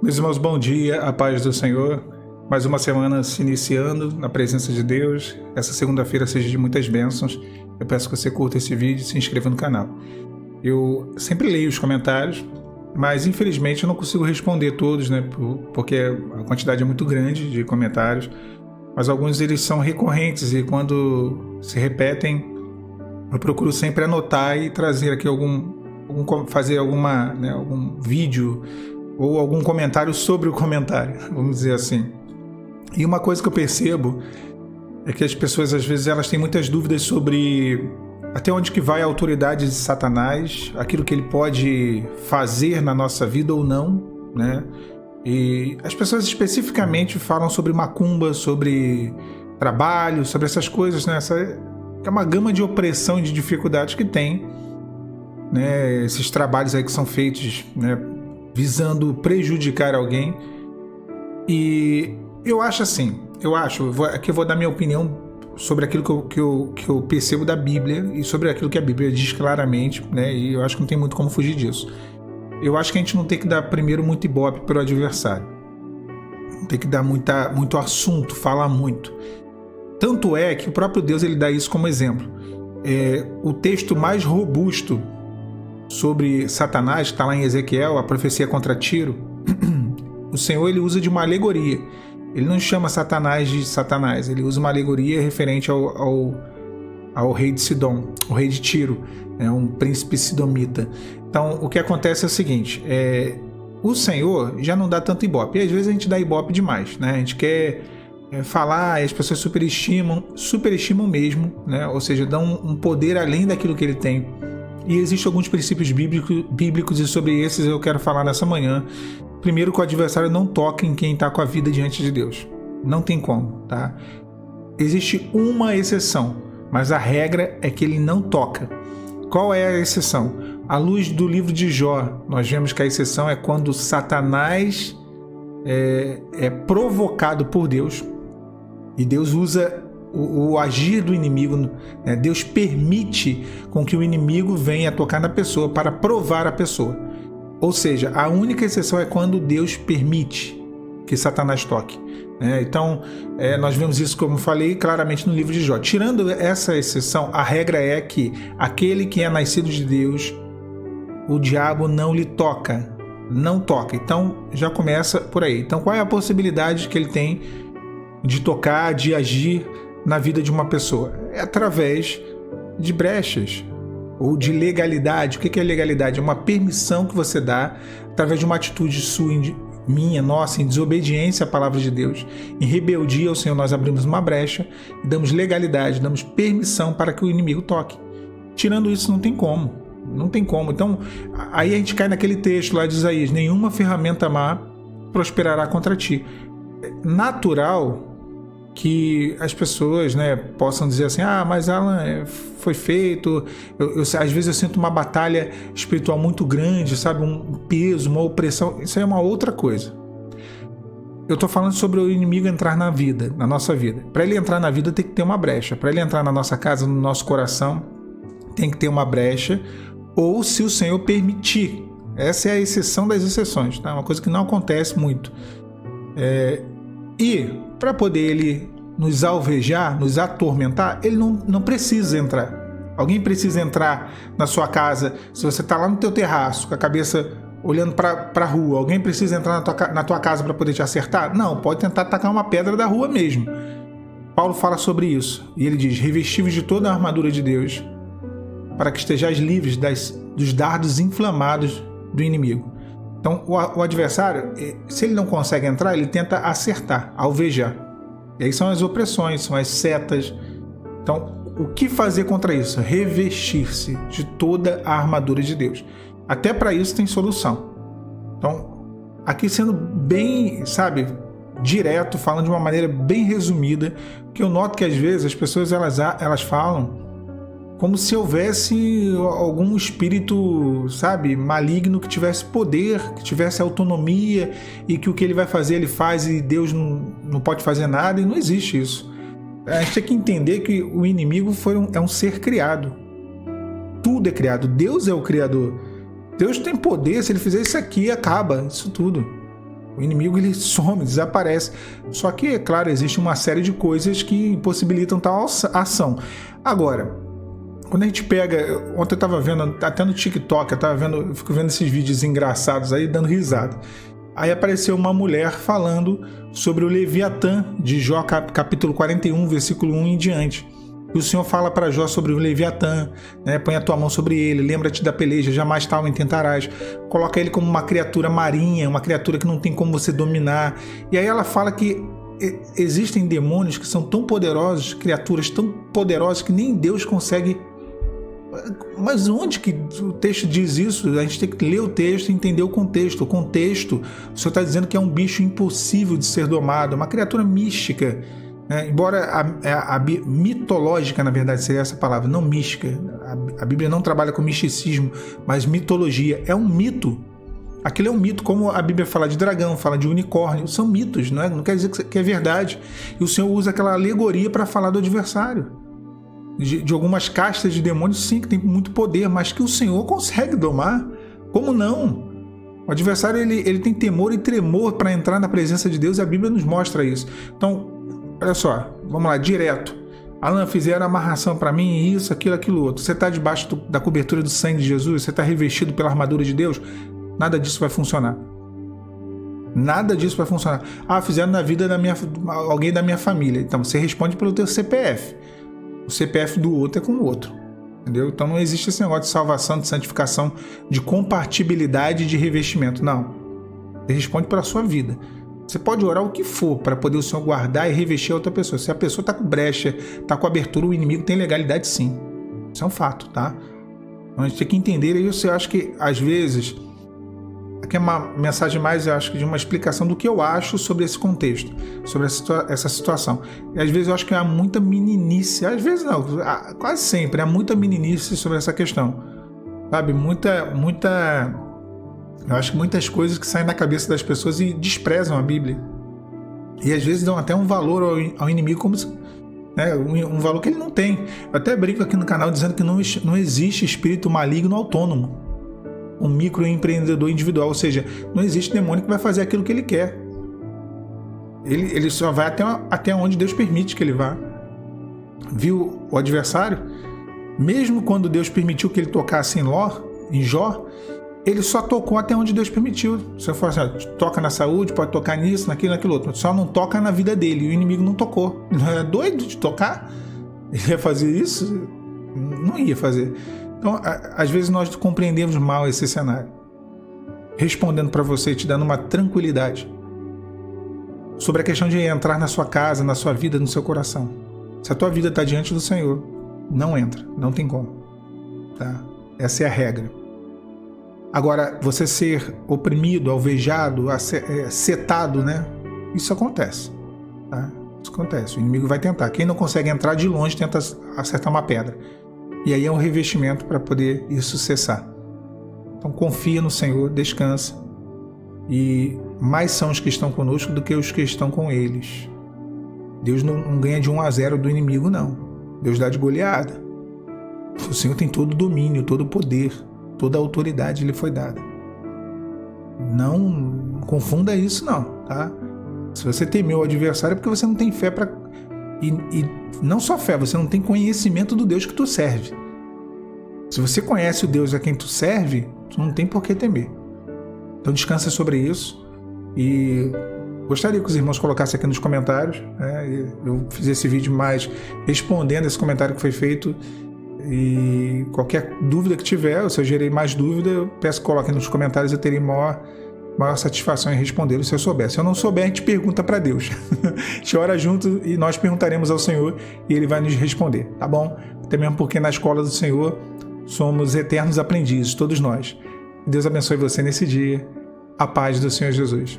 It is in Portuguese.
Meus irmãos, bom dia, a paz do Senhor. Mais uma semana se iniciando na presença de Deus. Essa segunda-feira seja de muitas bênçãos. Eu peço que você curta esse vídeo e se inscreva no canal. Eu sempre leio os comentários, mas infelizmente eu não consigo responder todos, né? Porque a quantidade é muito grande de comentários. Mas alguns eles são recorrentes e quando se repetem, eu procuro sempre anotar e trazer aqui fazer algum vídeo ou algum comentário sobre o comentário, vamos dizer assim. E uma coisa que eu percebo é que as pessoas, às vezes, elas têm muitas dúvidas sobre até onde que vai a autoridade de Satanás, aquilo que ele pode fazer na nossa vida ou não, né? E as pessoas especificamente falam sobre macumba, sobre trabalho, sobre essas coisas, né? É uma gama de opressão e de dificuldades que tem, né? Esses trabalhos aí que são feitos, né, visando prejudicar alguém. E eu acho assim, aqui eu vou dar minha opinião sobre aquilo que eu percebo da Bíblia e sobre aquilo que a Bíblia diz claramente, né? E eu acho que não tem muito como fugir disso. Eu acho que a gente não tem que dar primeiro muito ibope pelo adversário. Não tem que dar muito assunto, falar muito. Tanto é que o próprio Deus ele dá isso como exemplo. O texto mais robusto sobre Satanás, que está lá em Ezequiel, a profecia contra Tiro, o Senhor ele usa de uma alegoria. Ele não chama Satanás de Satanás, ele usa uma alegoria referente ao rei de Sidom, o rei de Tiro, um príncipe sidomita. Então, o que acontece é o seguinte, o Senhor já não dá tanto ibope, e às vezes a gente dá ibope demais, né? A gente quer falar e as pessoas superestimam mesmo, né? Ou seja, dão um poder além daquilo que ele tem. E existem alguns princípios bíblicos e sobre esses eu quero falar nessa manhã. Primeiro, que o adversário não toca em quem está com a vida diante de Deus. Não tem como, tá? Existe uma exceção, mas a regra é que ele não toca. Qual é a exceção? À luz do livro de Jó, nós vemos que a exceção é quando Satanás é provocado por Deus e Deus usa o agir do inimigo, né? Deus permite com que o inimigo venha tocar na pessoa para provar a pessoa. Ou seja, a única exceção é quando Deus permite que Satanás toque. Então, nós vemos isso, como falei, claramente no livro de Jó. Tirando essa exceção, a regra é que aquele que é nascido de Deus, o diabo não lhe toca. Não toca. Então, já começa por aí. Então, qual é a possibilidade que ele tem de tocar, de agir na vida de uma pessoa? É através de brechas ou de legalidade. O que é legalidade? É uma permissão que você dá através de uma atitude sua, minha, nossa, em desobediência à palavra de Deus, em rebeldia ao Senhor. Nós abrimos uma brecha e damos legalidade, damos permissão para que o inimigo toque. Tirando isso, não tem como. Não tem como. Então, aí a gente cai naquele texto lá de Isaías: nenhuma ferramenta má prosperará contra ti. É natural que as pessoas, né, possam dizer assim: mas Alan, foi feito, às vezes eu sinto uma batalha espiritual muito grande, sabe, um peso, uma opressão. Isso aí é uma outra coisa. Eu estou falando sobre o inimigo entrar na vida, na nossa vida. Para ele entrar na vida tem que ter uma brecha. Para ele entrar na nossa casa, no nosso coração, tem que ter uma brecha, ou se o Senhor permitir. Essa é a exceção das exceções, tá? Uma coisa que não acontece muito. E para poder ele nos alvejar, nos atormentar, ele não precisa entrar. Alguém precisa entrar na sua casa. Se você está lá no teu terraço, com a cabeça olhando para a rua, alguém precisa entrar na tua casa para poder te acertar? Não, pode tentar atacar uma pedra da rua mesmo. Paulo fala sobre isso. E ele diz: revestivos de toda a armadura de Deus, para que estejais livres dos dardos inflamados do inimigo. Então, o adversário, se ele não consegue entrar, ele tenta acertar, alvejar. E aí são as opressões, são as setas. Então, o que fazer contra isso? Revestir-se de toda a armadura de Deus. Até para isso tem solução. Então, aqui sendo bem, direto, falando de uma maneira bem resumida, que eu noto que às vezes as pessoas elas falam como se houvesse algum espírito, maligno que tivesse poder, que tivesse autonomia e que o que ele vai fazer, ele faz e Deus não pode fazer nada, e não existe isso. A gente tem que entender que o inimigo é um ser criado. Tudo é criado. Deus é o criador. Deus tem poder. Se ele fizer isso aqui, acaba isso tudo. O inimigo ele some, desaparece. Só que, é claro, existe uma série de coisas que impossibilitam tal ação. Agora, quando a gente pega... Ontem eu estava vendo, até no TikTok, eu fico vendo esses vídeos engraçados aí, dando risada. Aí apareceu uma mulher falando sobre o Leviatã, de Jó capítulo 41, versículo 1 em diante. E o Senhor fala para Jó sobre o Leviatã, né? Põe a tua mão sobre ele, lembra-te da peleja, jamais tal intentarás. Coloca ele como uma criatura marinha, uma criatura que não tem como você dominar. E aí ela fala que existem demônios que são tão poderosos, criaturas tão poderosas que nem Deus consegue... Mas onde que o texto diz isso? A gente tem que ler o texto e entender o contexto. O contexto, o Senhor está dizendo que é um bicho impossível de ser domado, uma criatura mística. Embora mitológica, na verdade, seria essa palavra, não mística. A Bíblia não trabalha com misticismo, mas mitologia. É um mito. Aquilo é um mito, como a Bíblia fala de dragão, fala de unicórnio. São mitos, não quer dizer que é verdade. E o Senhor usa aquela alegoria para falar do adversário. De algumas castas de demônios, sim, que tem muito poder, mas que o Senhor consegue domar. Como não? O adversário ele tem temor e tremor para entrar na presença de Deus, e a Bíblia nos mostra isso. Então, olha só, vamos lá, direto. Alan, fizeram amarração para mim, isso, aquilo, outro. Você está debaixo da cobertura do sangue de Jesus? Você está revestido pela armadura de Deus? Nada disso vai funcionar. Nada disso vai funcionar. Ah, fizeram na vida alguém da minha família. Então, você responde pelo teu CPF. O CPF do outro é com o outro. Entendeu? Então, não existe esse negócio de salvação, de santificação, de compatibilidade de revestimento. Não. Você responde pela sua vida. Você pode orar o que for para poder o Senhor guardar e revestir a outra pessoa. Se a pessoa está com brecha, está com abertura, o inimigo tem legalidade sim. Isso é um fato, tá? Então a gente tem que entender isso. Eu acho que, às vezes, aqui é uma mensagem mais, eu acho, de uma explicação do que eu acho sobre esse contexto, sobre essa situação. E às vezes eu acho que há muita meninice, às vezes não, quase sempre há muita meninice sobre essa questão. Sabe? Eu acho que muitas coisas que saem da cabeça das pessoas e desprezam a Bíblia. E às vezes dão até um valor ao inimigo como se, né, um valor que ele não tem. Eu até brinco aqui no canal dizendo que não existe espírito maligno autônomo. Um microempreendedor individual. Ou seja, não existe demônio que vai fazer aquilo que ele quer. Ele só vai até onde Deus permite que ele vá. Viu o adversário? Mesmo quando Deus permitiu que ele tocasse em Jó, ele só tocou até onde Deus permitiu. Se eu for assim, toca na saúde, pode tocar nisso, naquilo, outro. Só não toca na vida dele. E o inimigo não tocou. Não é doido de tocar? Ele ia fazer isso? Não ia fazer. Então, às vezes nós compreendemos mal esse cenário. Respondendo para você, te dando uma tranquilidade sobre a questão de entrar na sua casa, na sua vida, no seu coração. Se a tua vida está diante do Senhor, não entra. Não tem como. Tá? Essa é a regra. Agora, você ser oprimido, alvejado, setado, né? Isso acontece. Tá? Isso acontece. O inimigo vai tentar. Quem não consegue entrar de longe tenta acertar uma pedra. E aí é um revestimento para poder isso cessar. Então confia no Senhor, descansa. E mais são os que estão conosco do que os que estão com eles. Deus não ganha de 1-0 do inimigo, não. Deus dá de goleada. O Senhor tem todo o domínio, todo o poder. Toda a autoridade lhe foi dada. Não confunda isso, não, tá? Se você temeu o adversário é porque você não tem fé para... E não só fé, você não tem conhecimento do Deus que tu serve. Se você conhece o Deus a quem tu serve, tu não tem por que temer. Então descansa sobre isso. E gostaria que os irmãos colocassem aqui nos comentários. Eu fiz esse vídeo mais respondendo esse comentário que foi feito. E qualquer dúvida que tiver, ou se eu gerei mais dúvida, eu peço que coloquem nos comentários, eu terei maior satisfação em responder se eu souber. Se eu não souber, a gente pergunta para Deus. A gente ora junto e nós perguntaremos ao Senhor e Ele vai nos responder, tá bom? Até mesmo porque na escola do Senhor somos eternos aprendizes, todos nós. Deus abençoe você nesse dia. A paz do Senhor Jesus.